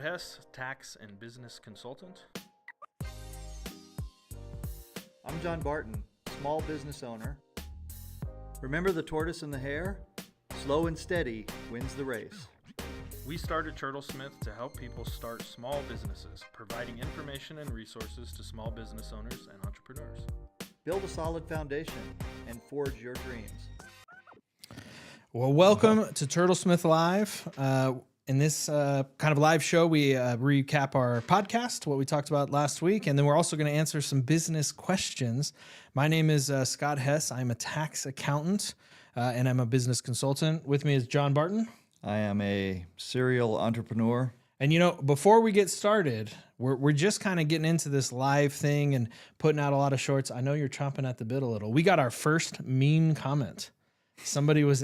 Hess, tax and business consultant. I'm John Barton, small business owner. Remember the tortoise and the hare? Slow and steady wins the race. We started Turtlesmith to help people start small businesses, providing information and resources to small business owners and entrepreneurs. Build a solid foundation and forge your dreams. Well, welcome to Turtlesmith Live. In this kind of live show, we recap our podcast, what we talked about last week, and then we're also going to answer some business questions. My name is Scott Hess. I'm a tax accountant, and I'm a business consultant. With me is John Barton. I am a serial entrepreneur. And, you know, before we get started, we're just kind of getting into this live thing and putting out a lot of shorts. I know you're chomping at the bit a little. We got our first mean comment. Somebody was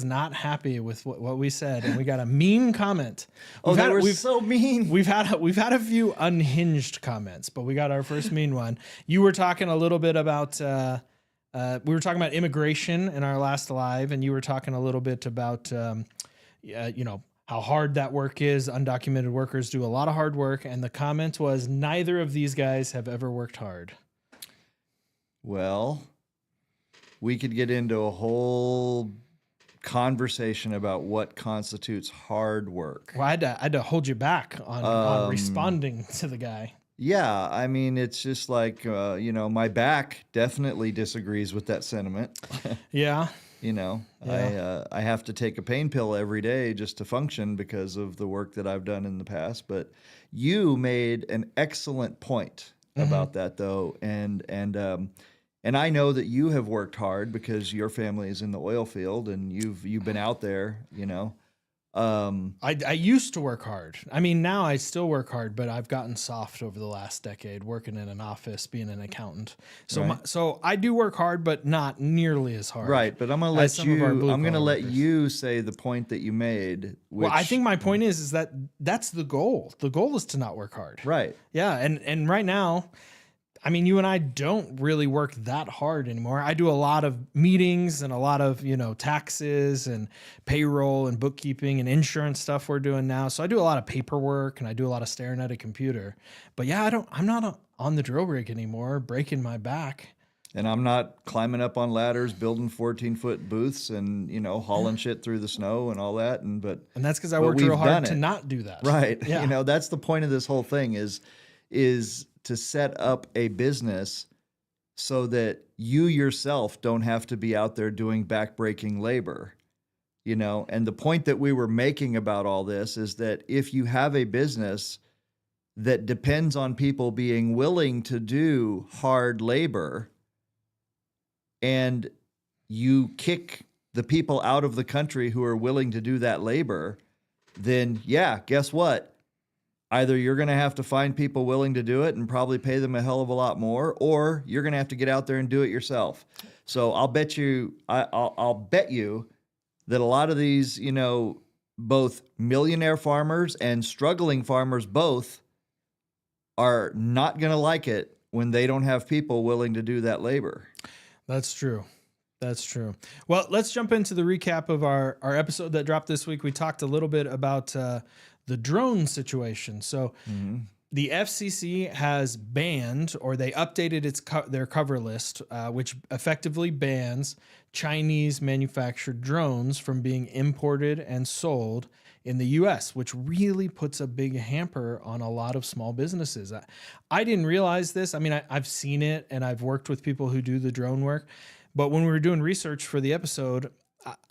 not happy with what we said, and we got a mean comment. They were so mean. We've had a few unhinged comments, but we got our first mean one. You were talking a little bit about we were talking about immigration in our last live, and you were talking a little bit about how hard that work is. Undocumented workers do a lot of hard work, and the comment was neither of these guys have ever worked hard. Well, we could get into a whole conversation about what constitutes hard work. Well, I had to hold you back on responding to the guy. Yeah, I mean, it's just like, my back definitely disagrees with that sentiment. Yeah. I have to take a pain pill every day just to function because of the work that I've done in the past. But you made an excellent point about that, though, and I know that you have worked hard because your family is in the oil field and you've been out there, I used to work hard. I mean, now I still work hard, but I've gotten soft over the last decade working in an office, being an accountant. So Right. so I do work hard, but not nearly as hard. Right, but I'm going to as some of our blue-collar let workers. you say the point that you made. Well, I think my point is that that's the goal. The goal is to not work hard. Right. Yeah, and right now, I mean, you and I don't really work that hard anymore. I do a lot of meetings and a lot of, taxes and payroll and bookkeeping and insurance stuff we're doing now. So I do a lot of paperwork and I do a lot of staring at a computer. But yeah, I'm not on the drill rig anymore, breaking my back. And I'm not climbing up on ladders, building 14-foot booths and, hauling shit through the snow and all that. And that's because I worked real hard to not do that. Right. Yeah. That's the point of this whole thing is to set up a business so that you yourself don't have to be out there doing backbreaking labor, and the point that we were making about all this is that if you have a business that depends on people being willing to do hard labor and you kick the people out of the country who are willing to do that labor, then yeah, guess what? Either you're going to have to find people willing to do it and probably pay them a hell of a lot more, or you're going to have to get out there and do it yourself. So I'll bet you that a lot of these, both millionaire farmers and struggling farmers both are not going to like it when they don't have people willing to do that labor. That's true. That's true. Well, let's jump into the recap of our episode that dropped this week. We talked a little bit about the drone situation. So the FCC has banned, or they updated their cover list, which effectively bans Chinese manufactured drones from being imported and sold in the US, which really puts a big hamper on a lot of small businesses. I didn't realize this. I mean, I've seen it and I've worked with people who do the drone work, but when we were doing research for the episode,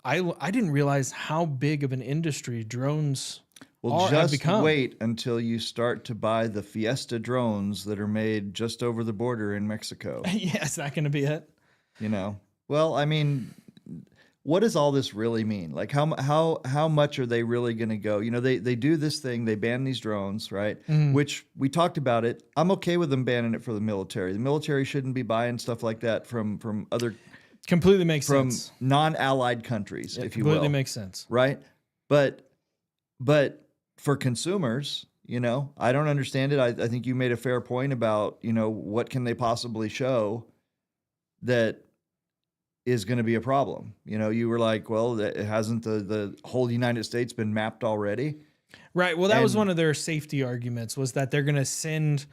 I didn't realize how big of an industry drones Well, just wait until you start to buy the Fiesta drones that are made just over the border in Mexico. Yeah, is that going to be it? Well, I mean, what does all this really mean? Like, how much are they really going to go? They do this thing, they ban these drones, right? Which we talked about it. I'm okay with them banning it for the military. The military shouldn't be buying stuff like that from other completely makes sense. Non-allied countries, if you will. Completely makes sense, right? But for consumers, I don't understand it. I think you made a fair point about, what can they possibly show that is going to be a problem? You were like, well, hasn't the whole United States been mapped already? Right. Well, that was And- one of their safety arguments, was that they're going to send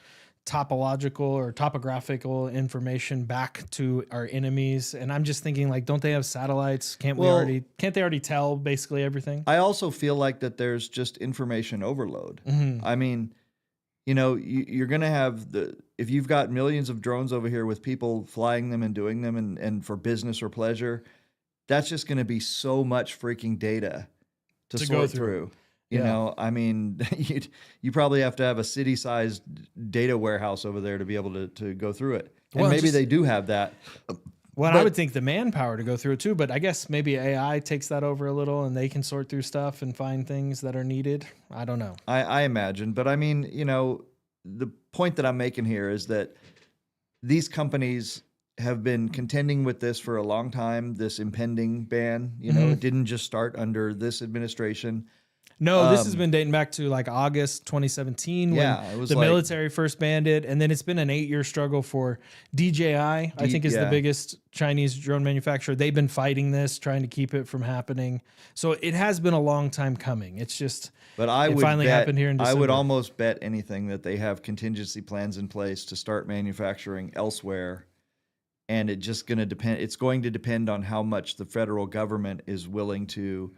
topological or topographical information back to our enemies. And I'm just thinking, like, don't they have satellites? Can't they already tell basically everything? I also feel like that there's just information overload. Mm-hmm. I mean, you're going to have if you've got millions of drones over here with people flying them and doing them and for business or pleasure, that's just going to be so much freaking data to To go sort through. through. I mean, you probably have to have a city-sized data warehouse over there to be able to go through it. And Well, maybe they do have that. Well, I But- would think the manpower to go through it too, but I guess maybe AI takes that over a little and they can sort through stuff and find things that are needed. I don't know. I imagine. But I mean, the point that I'm making here is that these companies have been contending with this for a long time, this impending ban. It didn't just start under this administration. No, this has been dating back to like August 2017 when it was the like- military first banned it. And then it's been an 8-year struggle for DJI, I think is the yeah. biggest Chinese drone manufacturer. They've been fighting this, trying to keep it from happening. So it has been a long time coming. It's just, But I it would finally bet, happened here in I would December. almost bet anything that they have contingency plans in place to start manufacturing elsewhere. And it's going to depend on how much the federal government is willing to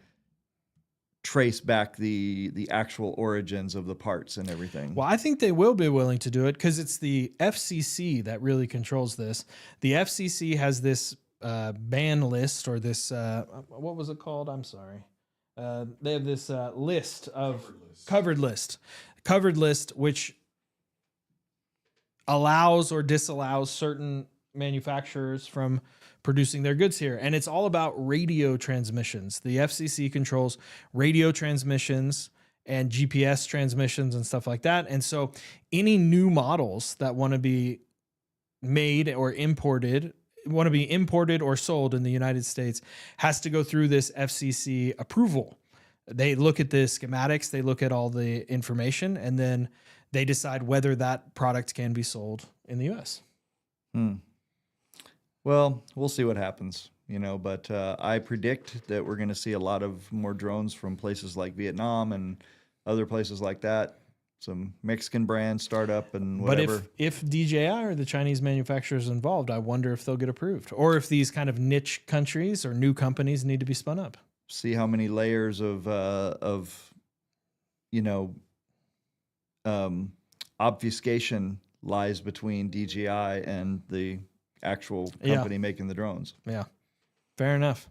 trace back the actual origins of the parts and everything. well, I think they will be willing to do it because it's the FCC that really controls this. The FCC has this ban list or this, what was it called? I'm sorry. They have this list of covered list, which allows or disallows certain manufacturers from producing their goods here. And it's all about radio transmissions. The FCC controls radio transmissions and GPS transmissions and stuff like that. And so any new models that want to be made or imported or sold in the United States has to go through this FCC approval. They look at the schematics, they look at all the information, and then they decide whether that product can be sold in the US. Well, we'll see what happens, but I predict that we're going to see a lot of more drones from places like Vietnam and other places like that. Some Mexican brands start up and whatever. But if DJI or the Chinese manufacturers involved, I wonder if they'll get approved or if these kind of niche countries or new companies need to be spun up. See how many layers of obfuscation lies between DJI and the actual company making the drones. Yeah, fair enough.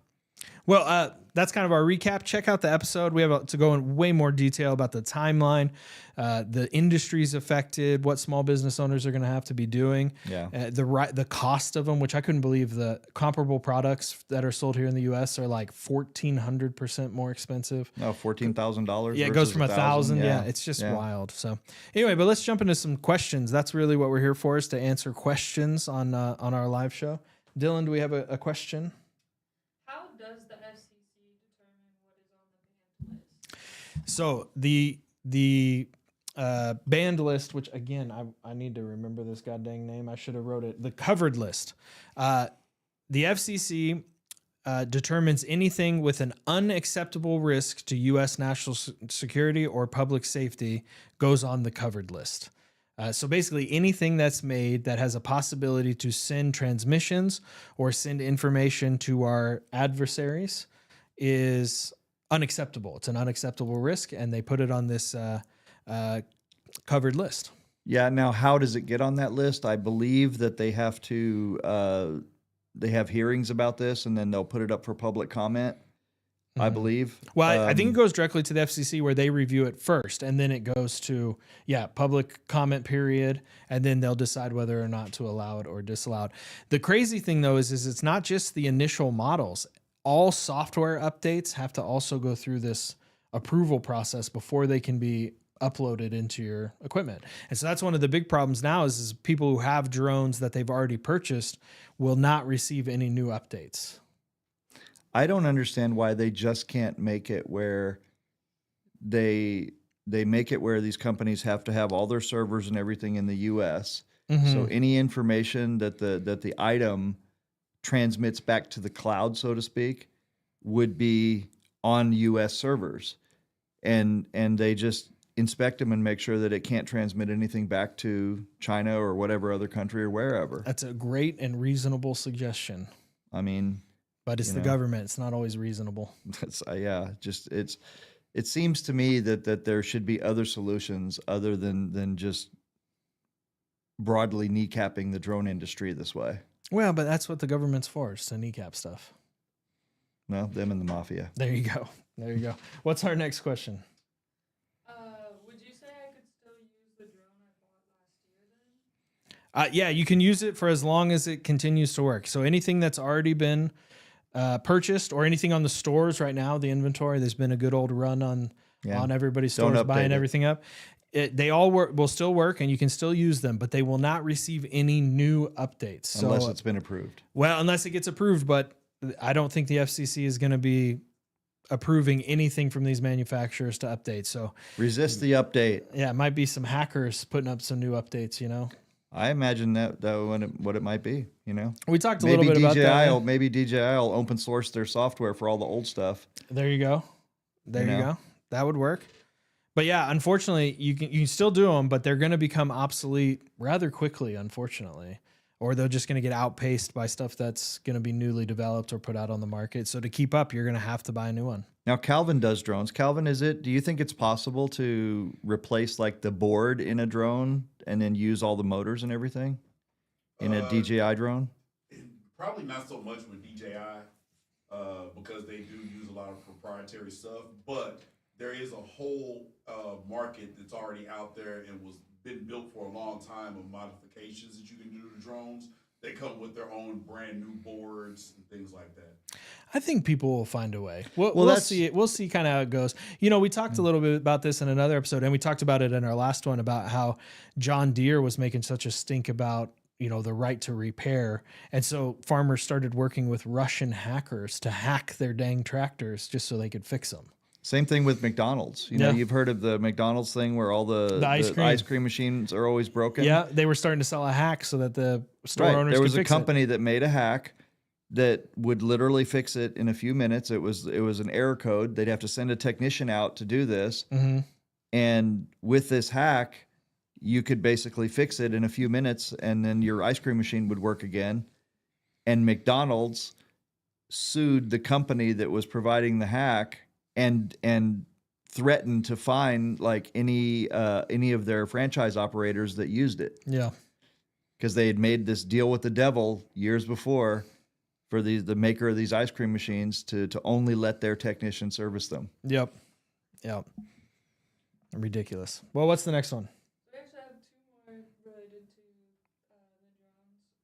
Well, that's kind of our recap. Check out the episode. We have to go in way more detail about the timeline, the industries affected, what small business owners are going to have to be doing, the cost of them, which I couldn't believe the comparable products that are sold here in the U.S. are like 1,400% more expensive. No, $14,000. Yeah, it goes from 1,000. Yeah, it's just Yeah. wild. So anyway, but let's jump into some questions. That's really what we're here for, is to answer questions on our live show. Dylan, do we have a question? How does the FCC determine what is on the banned list? So the banned list, which again I need to remember this goddamn name. I should have wrote it. The covered list. The FCC determines anything with an unacceptable risk to U.S. national security or public safety goes on the covered list. So basically anything that's made that has a possibility to send transmissions or send information to our adversaries is unacceptable. It's an unacceptable risk, and they put it on this covered list. Yeah. Now, how does it get on that list? I believe that they have to, they have hearings about this, and then they'll put it up for public comment. I believe. Well, I think it goes directly to the FCC where they review it first, and then it goes to public comment period, and then they'll decide whether or not to allow it or disallow it. The crazy thing though is it's not just the initial models. All software updates have to also go through this approval process before they can be uploaded into your equipment. And so that's one of the big problems now is people who have drones that they've already purchased will not receive any new updates. I don't understand why they just can't make it where they make it where these companies have to have all their servers and everything in the U.S. So any information that the item transmits back to the cloud, so to speak, would be on U.S. servers. and they just inspect them and make sure that it can't transmit anything back to China or whatever other country or wherever. That's a great and reasonable suggestion. I mean, but it's the government. It's not always reasonable. That's it seems to me that there should be other solutions other than just broadly kneecapping the drone industry this way. Well, but that's what the government's for, is to kneecap stuff. Well, them and the mafia. There you go. There you go. What's our next question? Would you say I could still use the drone I bought last year then? Yeah, you can use it for as long as it continues to work. So anything that's already been purchased or anything on the stores right now, the inventory, there's been a good old run on everybody's stores buying everything up. They all will still work and you can still use them, but they will not receive any new updates. Unless it's been approved. Well, unless it gets approved, but I don't think the FCC is going to be approving anything from these manufacturers to update. So resist the update. Yeah, it might be some hackers putting up some new updates, you know. I imagine that what it might be, you know. We talked a little bit about that. Maybe DJI will open source their software for all the old stuff. There you go. There you go. That would work. But yeah, unfortunately, you can still do them, but they're going to become obsolete rather quickly, unfortunately. Or they're just going to get outpaced by stuff that's going to be newly developed or put out on the market. So to keep up, you're going to have to buy a new one. Now, Calvin does drones. Calvin, do you think it's possible to replace like the board in a drone and then use all the motors and everything in a DJI drone? Probably not so much with DJI because they do use a lot of proprietary stuff, but there is a whole market that's already out there and was been built for a long time of modifications that you can do to drones. They come with their own brand new boards and things like that. I think people will find a way. We'll see it. We'll see kind of how it goes. You know, we talked a little bit about this in another episode, and we talked about it in our last one about how John Deere was making such a stink about, you know, the right to repair. And so farmers started working with Russian hackers to hack their dang tractors just so they could fix them. Same thing with McDonald's. You know, you've heard of the McDonald's thing where all the ice cream machines are always broken. Yeah, they were starting to sell a hack so that the store owners There was could a fix company that made a hack that would literally fix it in a few minutes. It was an error code. They'd have to send a technician out to do this. Mm-hmm. And with this hack, you could basically fix it in a few minutes and then your ice cream machine would work again. And McDonald's sued the company that was providing the hack and threatened to fine like any of their franchise operators that used it. Yeah. Because they had made this deal with the devil years before for the maker of these ice cream machines to only let their technician service them. Yep. Ridiculous. Well, what's the next one? We actually have two more related to the drones.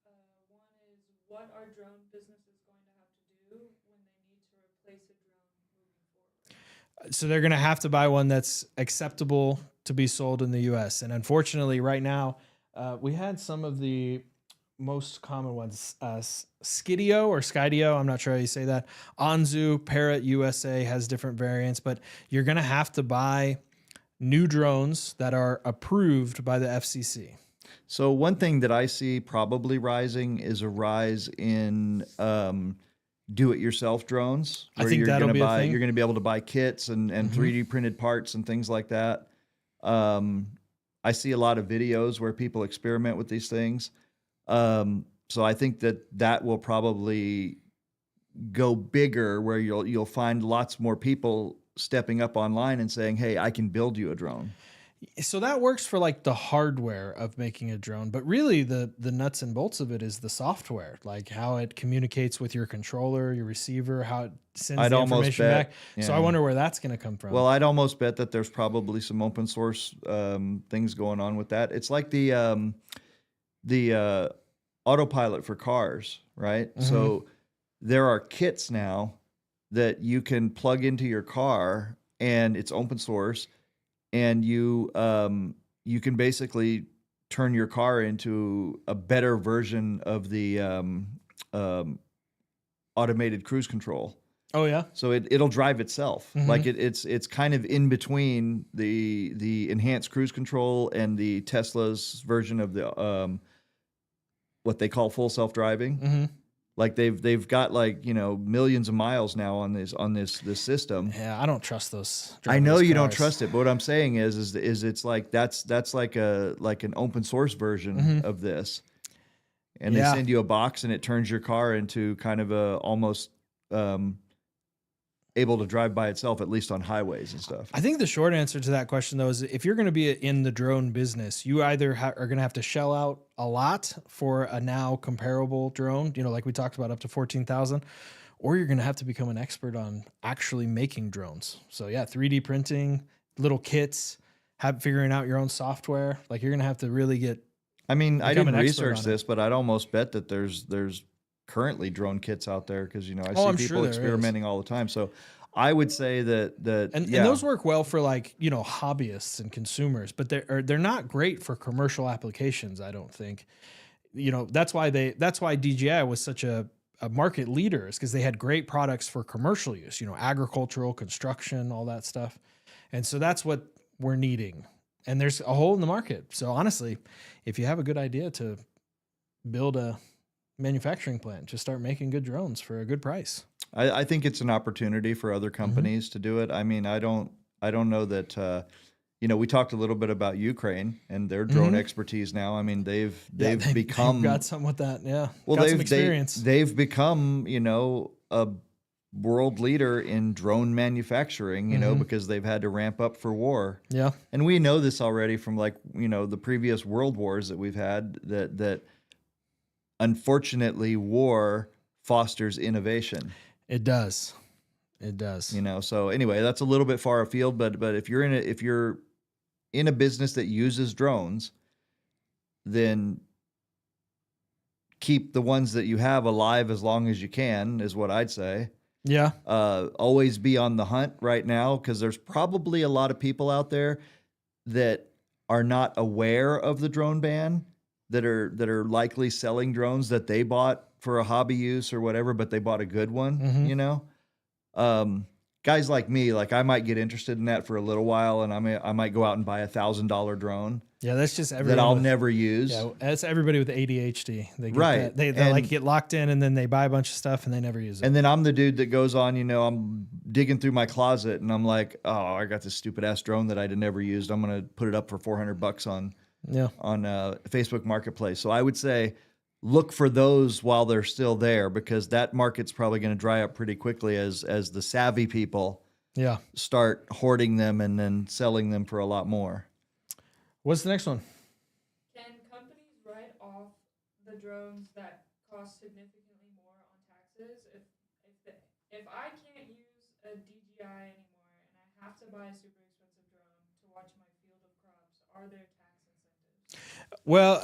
One is, what are drone businesses going to have to do when they need to replace a drone moving forward? So they're going to have to buy one that's acceptable to be sold in the U.S. And unfortunately, right now, we had some of the most common ones, Skidio or Skydio. I'm not sure how you say that. Anzu, Parrot USA has different variants, but you're going to have to buy new drones that are approved by the FCC. So one thing that I see probably rising is a rise in do-it-yourself drones. I think that'll be a thing. You're going to be able to buy kits and 3D printed parts and things like that. I see a lot of videos where people experiment with these things. So I think that will probably go bigger, where you'll find lots more people stepping up online and saying, "Hey, I can build you a drone." So that works for like the hardware of making a drone, but really the nuts and bolts of it is the software, like how it communicates with your controller, your receiver, how it sends the information back. Yeah. So I wonder where that's going to come from. Well, I'd almost bet that there's probably some open source things going on with that. It's like the autopilot for cars, right? Mm-hmm. So there are kits now that you can plug into your car, and it's open source. And you can basically turn your car into a better version of the automated cruise control. Oh yeah. So it'll drive itself. Mm-hmm. Like it's kind of in between the enhanced cruise control and the Tesla's version of the what they call full self-driving. Mm-hmm. Like they've got like, you know, millions of miles now on this system. Yeah, I don't trust those. I know driverless you don't cars. trust it, but what I'm saying is it's like that's like an open source version of this. And they Yeah. send you a box and it turns your car into kind of a almost able to drive by itself, at least on highways and stuff. I think the short answer to that question, though, is if you're going to be in the drone business, you either are going to have to shell out a lot for a now comparable drone, you know, like we talked about, up to 14,000, or you're going to have to become an expert on actually making drones. So yeah, 3D printing, little kits, figuring out your own software. Like you're going to have to really get. I mean, I become didn't an expert research on this, but I'd almost bet that there's currently drone kits out there because, you know, I I'm see sure people there is. experimenting all the time. So I would say that And yeah. those work well for, like, you know, hobbyists and consumers, but they're not great for commercial applications, I don't think. You know, that's why DJI was such a market leader, is because they had great products for commercial use, you know, agricultural, construction, all that stuff. And so that's what we're needing. And there's a hole in the market. So honestly, if you have a good idea to build a manufacturing plant, just start making good drones for a good price. I think it's an opportunity for other companies to do it. I mean, I don't know that, you know, we talked a little bit about Ukraine and their drone expertise now. I mean, they've become they've got some with that. Yeah. well, got some experience. they've become, you know, a world leader in drone manufacturing, you know, because they've had to ramp up for war. Yeah. And we know this already from, like, you know, the previous world wars that we've had, that unfortunately war fosters innovation. It does. It does. You know, so anyway, that's a little bit far afield, but if you're in a business that uses drones, then keep the ones that you have alive as long as you can, is what I'd say. Yeah. Always be on the hunt right now, because there's probably a lot of people out there that are not aware of the drone ban, that are likely selling drones that they bought for a hobby use or whatever, but they bought a good one, you know? Guys like me, like, I might get interested in that for a little while, and I might go out and buy $1,000 drone Yeah, that's just everyone that I'll with, never use. Yeah, that's everybody with ADHD. They get Right. that. They And- like get locked in, and then they buy a bunch of stuff and they never use it. And then I'm the dude that goes on, you know, I'm digging through my closet and I'm like, oh, I got this stupid ass drone that I'd never used. I'm going to put it up for $400 on Facebook Marketplace. So I would say look for those while they're still there, because that market's probably going to dry up pretty quickly as the savvy people start hoarding them and then selling them for a lot more. What's the next one? Can companies write off the drones that cost significantly more on taxes? If I can't use a DJI anymore and I have to buy a super expensive drone to watch my field of crops, are there tax incentives? Well,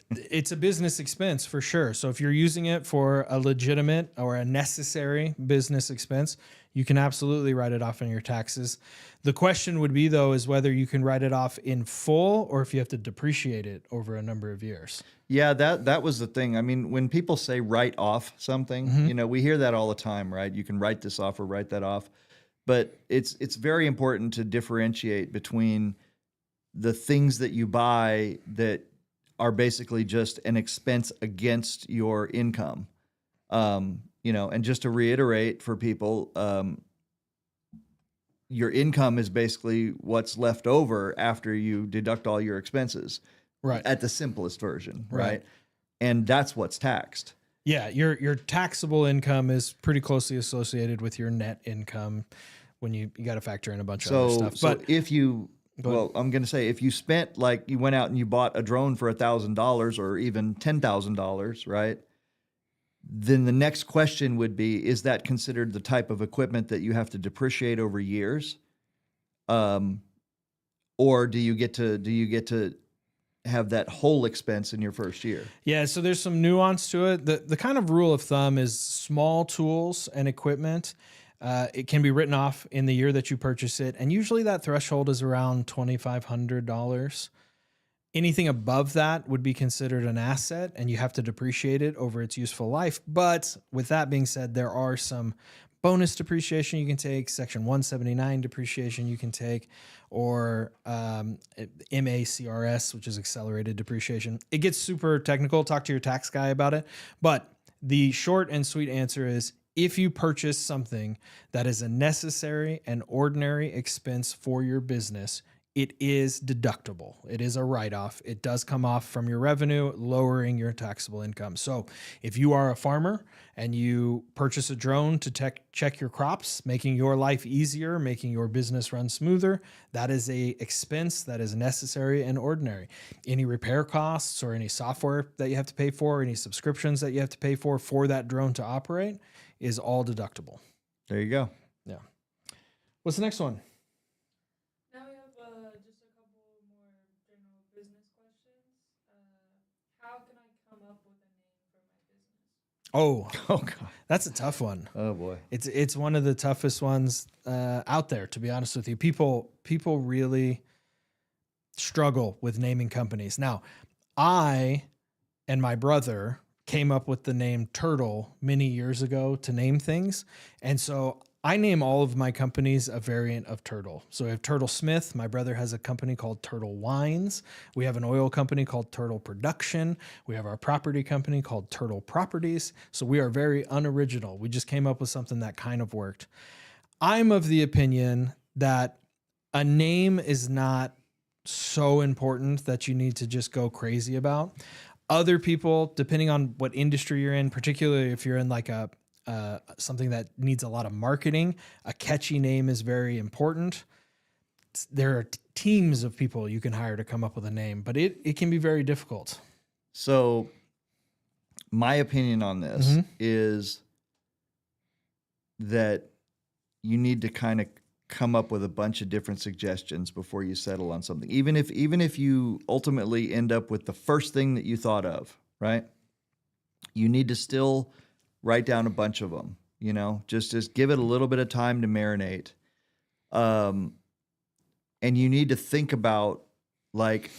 it's a business expense for sure. So if you're using it for a legitimate or a necessary business expense, you can absolutely write it off on your taxes. The question would be, though, is whether you can write it off in full or if you have to depreciate it over a number of years. Yeah, that was the thing. I mean, when people say write off something, you know, we hear that all the time, right? You can write this off or write that off. But it's very important to differentiate between the things that you buy that are basically just an expense against your income. You know, and just to reiterate for people, your income is basically what's left over after you deduct all your expenses. Right. At the simplest version, right? And that's what's taxed. Yeah, your taxable income is pretty closely associated with your net income when you got to factor in a bunch of other stuff. So But if you, well, I'm going to say if you spent, like, you went out and you bought a drone for $1,000 or even $10,000, right? Then the next question would be, is that considered the type of equipment that you have to depreciate over years? Or do you get to have that whole expense in your first year? yeah, so there's some nuance to it. The kind of rule of thumb is small tools and equipment. It can be written off in the year that you purchase it, and usually that threshold is around $2,500. Anything above that would be considered an asset, and you have to depreciate it over its useful life. But with that being said, there are some bonus depreciation you can take, Section 179 depreciation you can take, or MACRS, which is accelerated depreciation. It gets super technical. Talk to your tax guy about it. But The short and sweet answer is if you purchase something that is a necessary and ordinary expense for your business, it is deductible. It is a write-off. It does come off from your revenue, lowering your taxable income. So if you are a farmer and you purchase a drone to check your crops, making your life easier, making your business run smoother, that is a expense that is necessary and ordinary. Any repair costs or any software that you have to pay for, any subscriptions that you have to pay for that drone to operate is all deductible. There you go. Yeah. What's the next one? Now we have just a couple more general business questions. How can I come up with a name for my business? Oh, Oh God. that's a tough one. Oh boy. It's one of the toughest ones out there, to be honest with you. People really struggle with naming companies. Now, I and my brother came up with the name Turtle many years ago to name things. And so I name all of my companies a variant of Turtle. So we have Turtlesmith. My brother has a company called Turtle Wines. We have an oil company called Turtle Production. We have our property company called Turtle Properties. So we are very unoriginal. We just came up with something that kind of worked. I'm of the opinion that a name is not so important that you need to just go crazy about. Other people, depending on what industry you're in, particularly if you're in like a something that needs a lot of marketing, a catchy name is very important. There are teams of people you can hire to come up with a name, but it can be very difficult. So my opinion on this is that you need to kind of come up with a bunch of different suggestions before you settle on something. Even if you ultimately end up with the first thing that you thought of, right? You need to still write down a bunch of them, you know, just give it a little bit of time to marinate. And you need to think about like,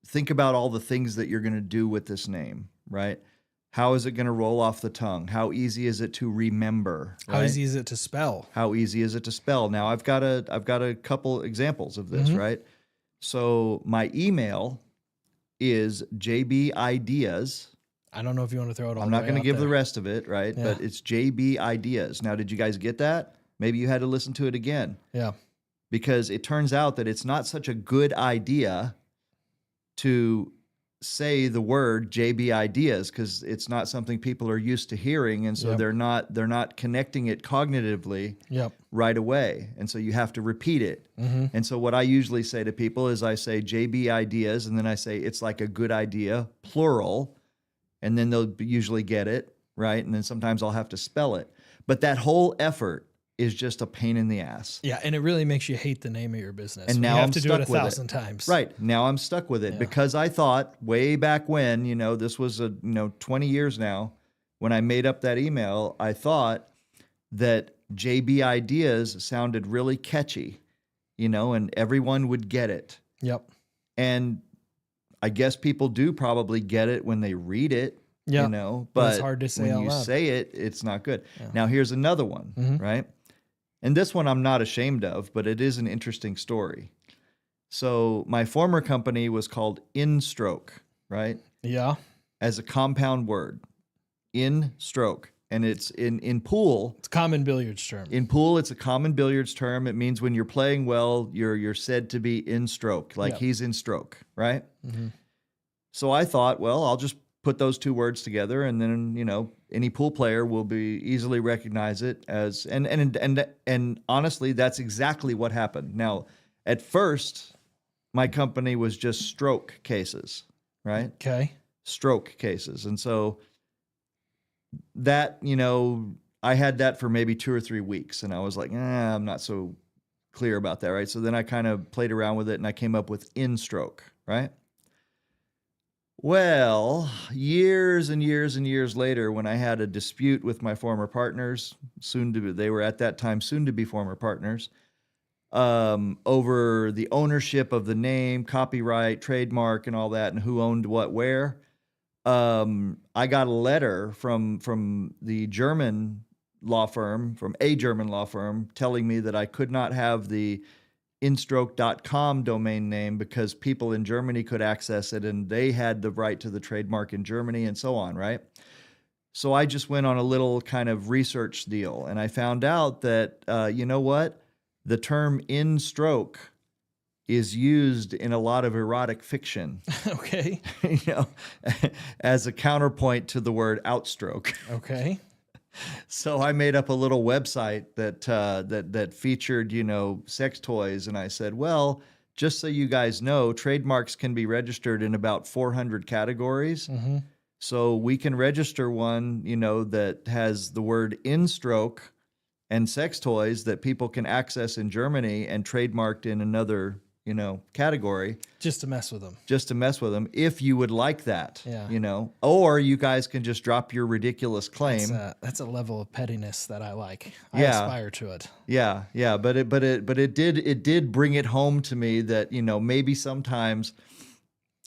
think about all the things that you're going to do with this name, right? How is it going to roll off the tongue? How easy is it to remember? How right? easy is it to spell? How easy is it to spell? Now I've got a couple examples of this, right? So my email is jbideas. I don't know if you want to throw it all. I'm not going to give the rest of it, right? Yeah. But it's jbideas. Now, did you guys get that? Maybe you had to listen to it again. Yeah. Because it turns out that it's not such a good idea to say the word JB ideas because it's not something people are used to hearing, and so Yep. they're not connecting it cognitively Yep. right away, and so you have to repeat it. And so what I usually say to people is I say JB ideas, and then I say it's like a good idea plural, and then they'll usually get it right, and then sometimes I'll have to spell it. But that whole effort is just a pain in the ass. Yeah, and it really makes you hate the name of your business. And You now have I'm to do it stuck with it. 1,000 times. Right. Now I'm stuck with it Yeah. because I thought way back when, this was 20 years now, when I made up that email, I thought that JB ideas sounded really catchy, and everyone would get it. Yep. And I guess people do probably get it when they read it, Yeah. but But it's hard to say when out you loud. say it, it's not good. Yeah. Now here's another one, Mhm. right? And this one I'm not ashamed of, but it is an interesting story. So my former company was called InStroke, right? Yeah. As a compound word, InStroke. And it's in pool. It's a common billiards term. In pool, it's a common billiards term. It means when you're playing well, you're said to be in stroke, like Yep. he's in stroke, right? Mhm. So I thought, well, I'll just put those two words together, and then any pool player will be easily recognize it as. And honestly, that's exactly what happened. Now, at first, my company was just stroke cases, right? Okay. Stroke cases, and so that I had that for maybe 2 or 3 weeks, and I was like, I'm not so clear about that, right? So then I kind of played around with it, and I came up with in stroke, right? Well, years and years and years later, when I had a dispute with my former partners, they were at that time soon to be former partners, over the ownership of the name, copyright, trademark, and all that, and who owned what where. I got a letter from the German law firm, from a German law firm, telling me that I could not have the instroke.com domain name because people in Germany could access it and they had the right to the trademark in Germany and so on, right? So I just went on a little kind of research deal and I found out that, you know what? The term in stroke is used in a lot of erotic fiction, Okay. you know, as a counterpoint to the word outstroke. Okay. So I made up a little website that featured, you know, sex toys, and I said, well, just so you guys know, trademarks can be registered in about 400 categories. Mm-hmm. So we can register one, you know, that has the word in stroke and sex toys that people can access in Germany and trademarked in another, you know, category Just to mess with them. just to mess with them if you would like that, Yeah. you know, or you guys can just drop your ridiculous claim. That's a level of pettiness that I like. I Yeah. aspire to it. Yeah, but it did bring it home to me that, you know, maybe sometimes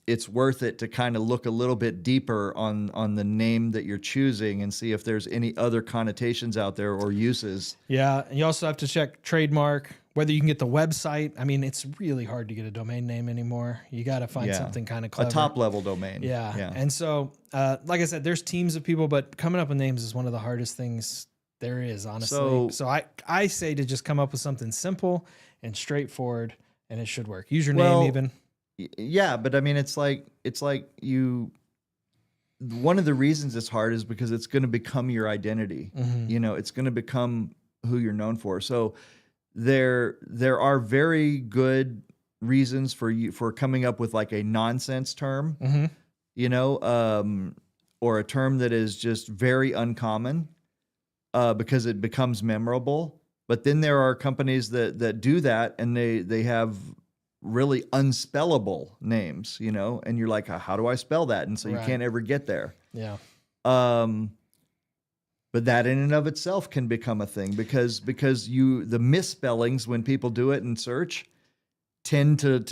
it's worth it to kind of look a little bit deeper on the name that you're choosing and see if there's any other connotations out there or uses. Yeah, and you also have to check trademark, whether you can get the website. I mean, it's really hard to get a domain name anymore. You got to find Yeah. something kind of A clever. top level domain. Yeah. And so, like I said, there's teams of people, but coming up with names is one of the hardest things there is, honestly. So I say to just come up with something simple and straightforward, and it should work. Use your Well, name even. Yeah, but I mean, it's like you. One of the reasons it's hard is because it's going to become your identity. Mhm. You know, it's going to become who you're known for. So there are very good reasons for coming up with like a nonsense term, Mm-hmm. you know, or a term that is just very uncommon because it becomes memorable. But then there are companies that do that and they have really unspellable names, you know, and you're like, how do I spell that? And so you Right. can't ever get there. Yeah. But that in and of itself can become a thing because the misspellings when people do it in search tend to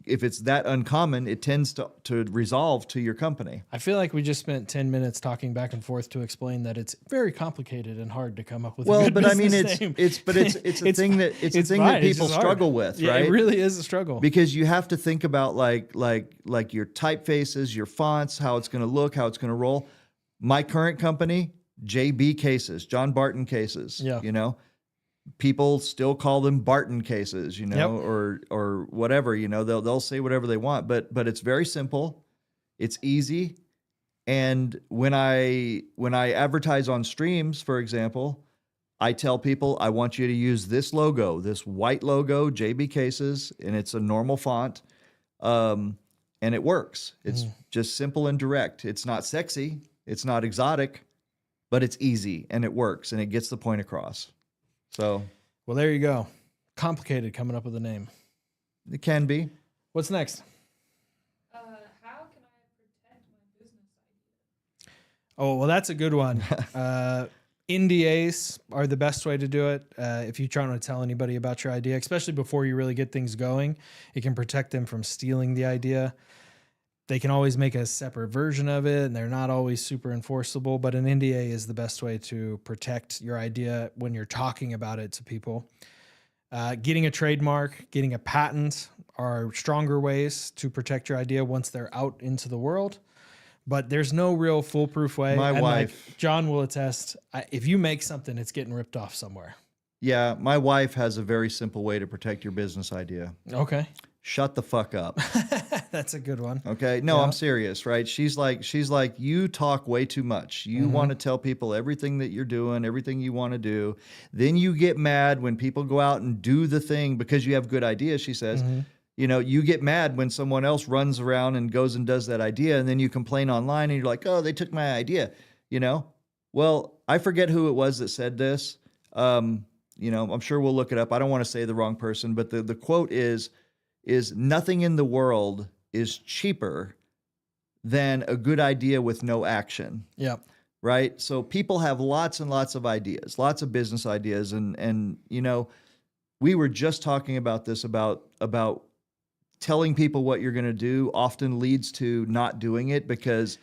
if it's that uncommon, it tends to resolve to your company. I feel like we just spent 10 minutes talking back and forth to explain that it's very complicated and hard to come up with a Well, good but I mean, business name. it's a thing that it's a thing fine, that it's people just hard. struggle with, Yeah, right? it really is a struggle. Because you have to think about like your typefaces, your fonts, how it's going to look, how it's going to roll. My current company, JB Cases, John Barton Cases. Yeah. You know, people still call them Barton Cases, you know, or whatever. You know, they'll say whatever they want, but it's very simple, it's easy, and when I advertise on streams, for example, I tell people I want you to use this logo, this white logo, JB Cases, and it's a normal font, and it works. It's just simple and direct. It's not sexy, it's not exotic, but it's easy and it works and it gets the point across. So Well, there you go. Complicated coming up with a name. it can be. What's next? How can I protect my business idea? Oh, well, that's a good one. NDAs are the best way to do it. If you try to tell anybody about your idea, especially before you really get things going, it can protect them from stealing the idea. They can always make a separate version of it, and they're not always super enforceable, but an NDA is the best way to protect your idea when you're talking about it to people. Getting a trademark, getting a patent are stronger ways to protect your idea once they're out into the world. But there's no real foolproof way. My And wife- like John will attest, if you make something, it's getting ripped off somewhere. Yeah, my wife has a very simple way to protect your business idea. Okay. Shut the fuck up. That's a good one. Okay. No, Yeah. I'm serious, right? She's like, you talk way too much. You want to tell people everything that you're doing, everything you want to do. Then you get mad when people go out and do the thing because you have good ideas, she says. You know, you get mad when someone else runs around and goes and does that idea, and then you complain online and you're like, oh, they took my idea, you know? Well, I forget who it was that said this. You know, I'm sure we'll look it up. I don't want to say the wrong person, but the quote is nothing in the world is cheaper than a good idea with no action. Yep. Right? So people have lots and lots of ideas, lots of business ideas. And you know, we were just talking about this, about telling people what you're going to do often leads to not doing it because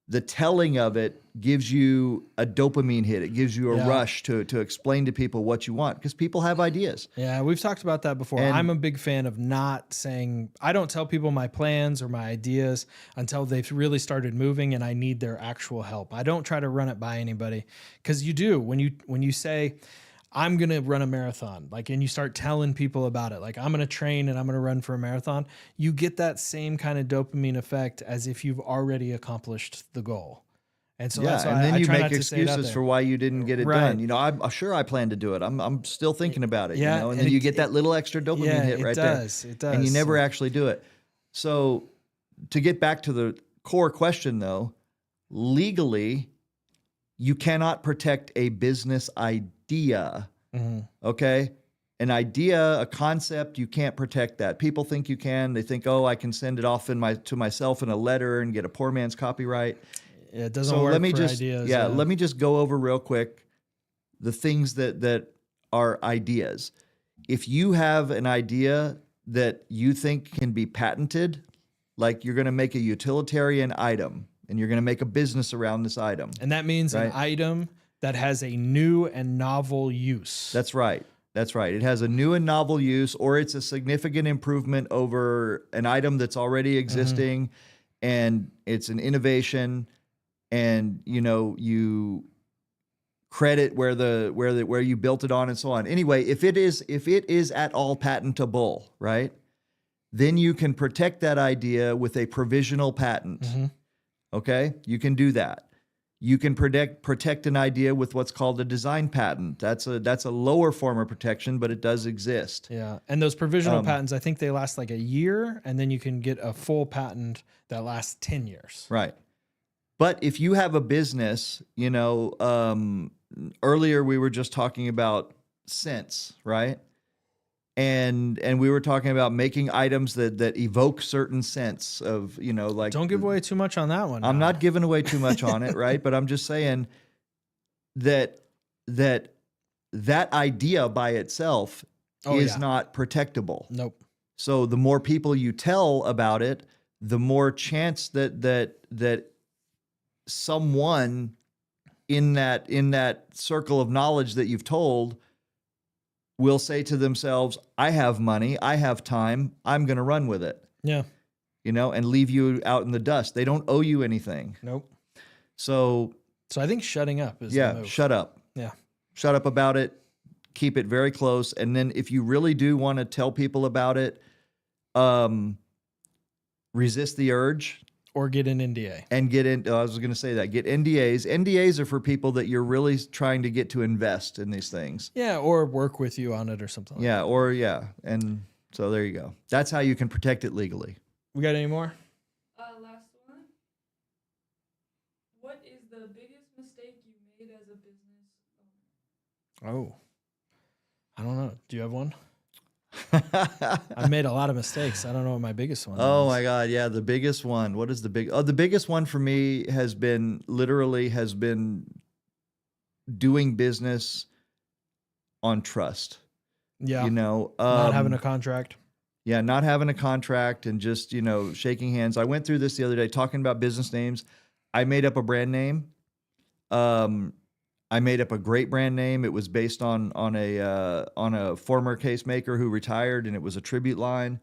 the telling of it gives you a dopamine hit. It gives you a rush to explain to people what you want, because people have ideas. Yeah, we've talked about that before. And- I'm a big fan of not saying, I don't tell people my plans or my ideas until they've really started moving and I need their actual help. I don't try to run it by anybody, because you do when you say, I'm going to run a marathon, like, and you start telling people about it, like, I'm going to train and I'm going to run for a marathon, you get that same kind of dopamine effect as if you've already accomplished the goal. And so that's why and then I you try make not to say it out excuses there. for why you didn't get it Right. done. You know, I'm sure I plan to do it. I'm still thinking about it. Yeah, You know, and and then you it- get that little extra dopamine hit right there. It does. And you never So- actually do it. So to get back to the core question, though, legally, you cannot protect a business idea. Mhm. Okay. An idea, a concept, you can't protect that. People think you can. They think, oh, I can send it off to myself in a letter and get a poor man's copyright. Yeah, it doesn't So work let me for just ideas. let me just go over real quick the things that are ideas. If you have an idea that you think can be patented, like you're going to make a utilitarian item and you're going to make a business around this item. And that means an Right. item that has a new and novel use. That's right. That's right. It has a new and novel use, or it's a significant improvement over an item that's already existing, and it's an innovation, and you credit where you built it on and so on. Anyway, if it is at all patentable, right? Then you can protect that idea with a provisional patent. Mhm. Okay? You can do that. You can protect an idea with what's called a design patent. That's a lower form of protection, but it does exist. Yeah. And those provisional patents, I think they last like a year, and then you can get a full patent that lasts 10 years. Right. But if you have a business, earlier we were just talking about scents, right? And we were talking about making items that evoke certain scents of, like, Don't give away too much on that one. I'm now. not giving away too much on it, right? But I'm just saying that idea by itself Oh, is yeah. not protectable. Nope. So the more people you tell about it, the more chance that someone in that circle of knowledge that you've told will say to themselves, I have money, I have time, I'm going to run with it. Yeah. And leave you out in the dust. They don't owe you anything. Nope. So So I think shutting up is the move. shut up. Yeah. Shut up about it. Keep it very close. And then if you really do want to tell people about it, resist the urge Or get an NDA. and get in. I was going to say that. Get NDAs. NDAs are for people that you're really trying to get to invest in these things. Yeah, or work with you on it or something. Like Yeah. And so there you go. That's how you can protect it legally. that. We got any more? Last one. What is the biggest mistake you made as a business owner? Oh, I don't know. Do you have one? I've made a lot of mistakes. I don't know what my biggest one Oh is. my God. Yeah. The biggest one. What is the biggest one for me has been doing business on trust. Yeah. Not Not having a contract. Yeah, not having a contract and just, shaking hands. I went through this the other day talking about business names. I made up a brand name. I made up a great brand name. It was based on a former case maker who retired, and it was a tribute line.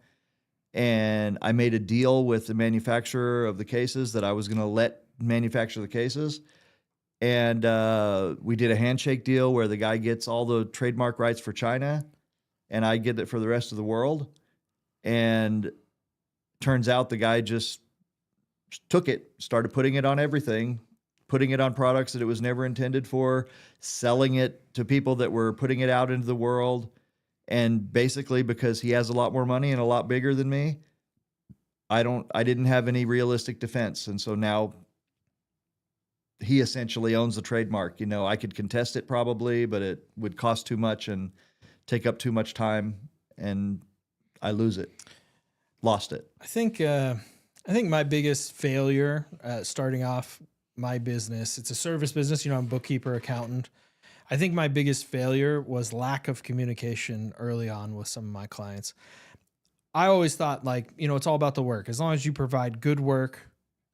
And I made a deal with the manufacturer of the cases that I was going to let manufacture the cases. And we did a handshake deal where the guy gets all the trademark rights for China, and I get it for the rest of the world. And turns out the guy just took it, started putting it on everything, putting it on products that it was never intended for, selling it to people that were putting it out into the world. And basically, because he has a lot more money and a lot bigger than me, I didn't have any realistic defense. And so now he essentially owns the trademark. I could contest it probably, but it would cost too much and take up too much time, and I lost it. I think my biggest failure starting off my business, it's a service business, I'm a bookkeeper, accountant. I think my biggest failure was lack of communication early on with some of my clients. I always thought it's all about the work. As long as you provide good work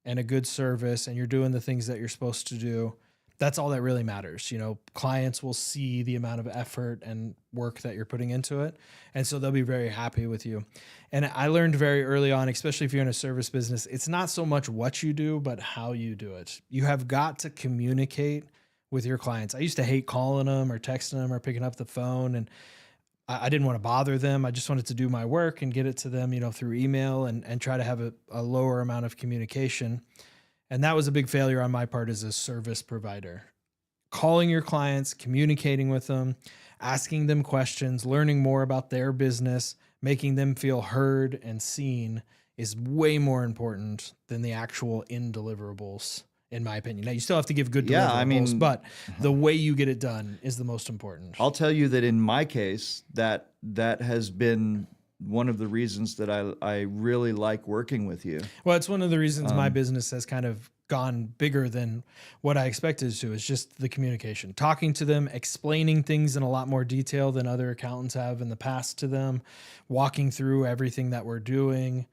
and a good service and you're doing the things that you're supposed to do, that's all that really matters. You know, clients will see the amount of effort and work that you're putting into it. And so they'll be very happy with you. And I learned very early on, especially if you're in a service business, it's not so much what you do, but how you do it. You have got to communicate with your clients. I used to hate calling them or texting them or picking up the phone. And I didn't want to bother them. I just wanted to do my work and get it to them, you know, through email and try to have a lower amount of communication. And that was a big failure on my part as a service provider. Calling your clients, communicating with them, asking them questions, learning more about their business, making them feel heard and seen is way more important than the actual end deliverables, in my opinion. Now, you still have to give good deliverables, but the way you get it done is the most important. I'll tell you that in my case, that has been one of the reasons that I really like working with you. Well, it's one of the reasons my business has kind of gone bigger than what I expected to. Is just the communication, talking to them, explaining things in a lot more detail than other accountants have in the past to them, walking through everything that we're doing.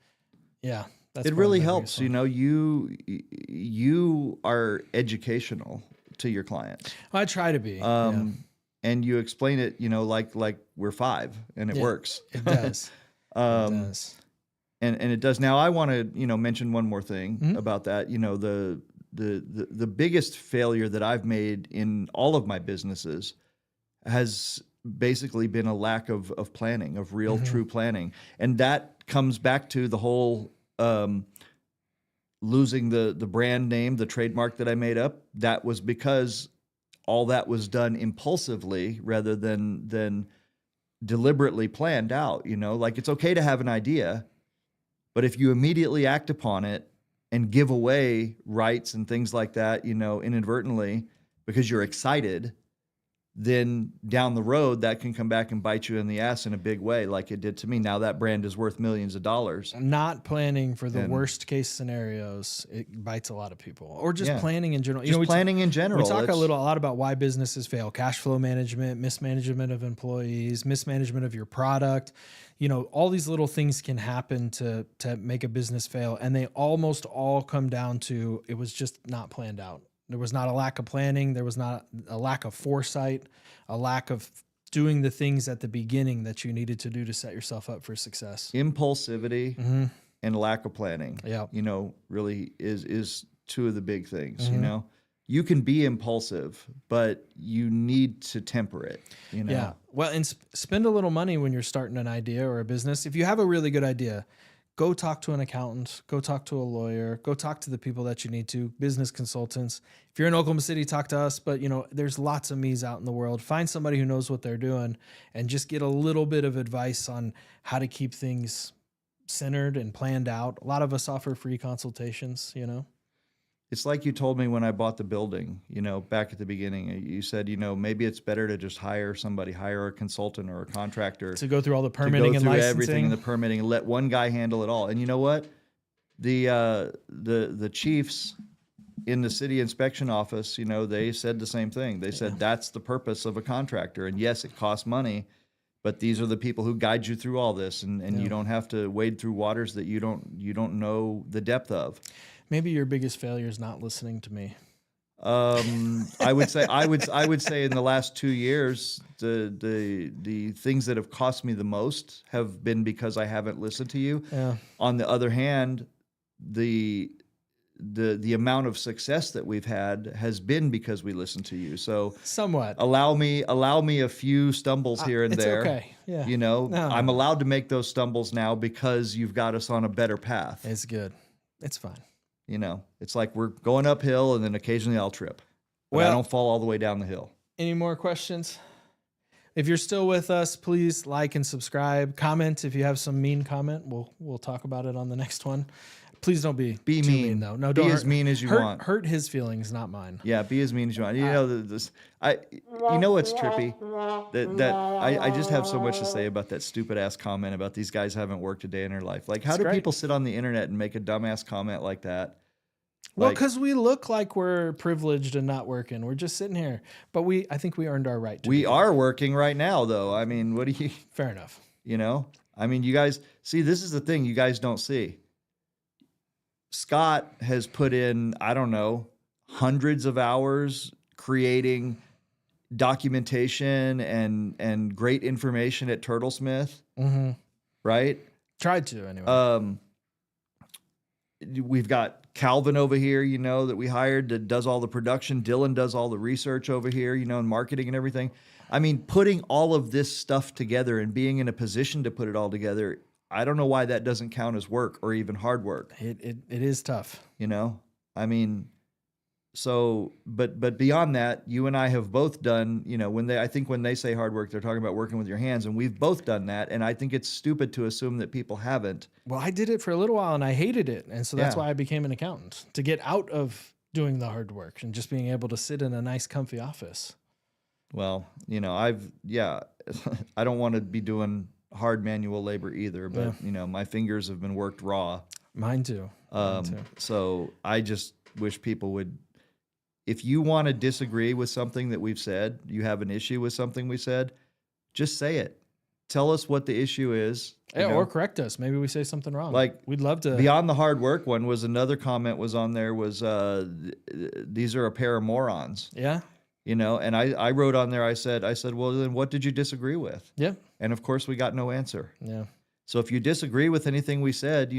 Yeah. It really helps. You know, you are educational to your clients. I try to be. And you explain it, you know, like we're five and it works. It does. It does. And it does. Now I want to, you know, mention one more thing about that. You know, the biggest failure that I've made in all of my businesses has basically been a lack of planning, of real true planning. And that comes back to the whole losing the brand name, the trademark that I made up. That was because all that was done impulsively rather than deliberately planned out. You know, like it's okay to have an idea, but if you immediately act upon it and give away rights and things like that, you know, inadvertently because you're excited, then down the road that can come back and bite you in the ass in a big way, like it did to me. Now that brand is worth millions of dollars. Not planning for the worst case scenarios, it bites a lot of people. Or just planning in general. Just planning in general. We talk a lot about why businesses fail: cash flow management, mismanagement of employees, mismanagement of your product. You know, all these little things can happen to make a business fail, and they almost all come down to it was just not planned out. There was not a lack of planning. There was not a lack of foresight, a lack of doing the things at the beginning that you needed to do to set yourself up for success. Impulsivity and lack of planning, yeah, you know, really is two of the big things. You know, you can be impulsive, but you need to temper it. You know, yeah. Well, and spend a little money when you're starting an idea or a business. If you have a really good idea, go talk to an accountant, go talk to a lawyer, go talk to the people that you need to, business consultants. If you're in Oklahoma City, talk to us, but you know, there's lots of me's out in the world. Find somebody who knows what they're doing and just get a little bit of advice on how to keep things centered and planned out. A lot of us offer free consultations, you know. It's like you told me when I bought the building, you know, back at the beginning. You said, you know, maybe it's better to just hire a consultant or a contractor to go through all the permitting and licensing, everything and the permitting, and let one guy handle it all. And you know what? The chiefs in the city inspection office, you know, they said the same thing. They said that's the purpose of a contractor. And yes, it costs money, but these are the people who guide you through all this, and you don't have to wade through waters that you don't know the depth of. Maybe your biggest failure is not listening to me. I would say in the last 2 years, the things that have cost me the most have been because I haven't listened to you. Yeah. On the other hand, the amount of success that we've had has been because we listened to you. So somewhat allow me a few stumbles here and there. Okay. Yeah. You know, I'm allowed to make those stumbles now because you've got us on a better path. It's good. It's fine. You know, it's like we're going uphill and then occasionally I'll trip. But I don't fall all the way down the hill. Any more questions? If you're still with us, please like and subscribe. Comment if you have some mean comment. We'll talk about it on the next one. Please don't be too mean though. No, don't be as mean as you want. Hurt his feelings, not mine. Yeah, be as mean as you want. You know you know what's trippy? I just have so much to say about that stupid ass comment about these guys haven't worked a day in their life. Like, how do people sit on the internet and make a dumbass comment like that? Well, because we look like we're privileged and not working. We're just sitting here. But I think we earned our right to We are working right now, though. I mean, what do you... Fair enough. You know? I mean, you guys... See, this is the thing you guys don't see. Scott has put in, I don't know, hundreds of hours creating documentation and great information at Turtlesmith, right? Tried to anyway. We've got Calvin over here, that we hired that does all the production. Dylan does all the research over here, and marketing and everything. I mean, putting all of this stuff together and being in a position to put it all together, I don't know why that doesn't count as work or even hard work. It is tough. I mean, so, but beyond that, you and I have both done, I think when they say hard work, they're talking about working with your hands, and we've both done that. And I think it's stupid to assume that people haven't. Well, I did it for a little while and I hated it. And so that's Yeah. why I became an accountant, to get out of doing the hard work and just being able to sit in a nice, comfy office. Well, I don't want to be doing hard manual labor either, but my fingers have been worked raw. Mine too. So I just wish people would, if you want to disagree with something that we've said, you have an issue with something we said, just say it. Tell us what the issue is. Yeah, or correct us. Maybe we say something wrong. Like, we'd love to. Beyond the hard work one was another comment was on there was, these are a pair of morons. Yeah. And I wrote on there, I said, well, then what did you disagree with? Yeah. And of course we got no answer. Yeah. So if you disagree with anything we said,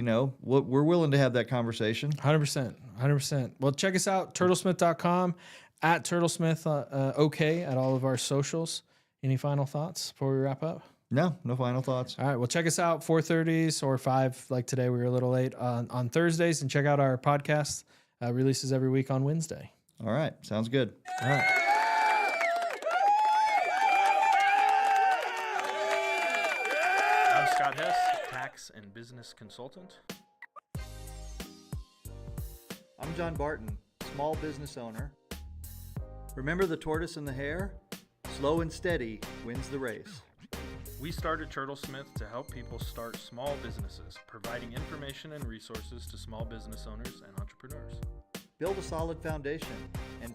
we're willing to have that conversation. 100%. 100%. Well, check us out, turtlesmith.com, at Turtlesmith, okay, at all of our socials. Any final thoughts before we wrap up? No final thoughts. All right. Well, check us out 4:30s or 5, like today. We were a little late on Thursdays, and check out our podcast. Releases every week on Wednesday. All right. Sounds good. All right. I'm Scott Hess, tax and business consultant. I'm John Barton, small business owner. Remember the tortoise and the hare? Slow and steady wins the race. We started Turtlesmith to help people start small businesses, providing information and resources to small business owners and entrepreneurs. Build a solid foundation and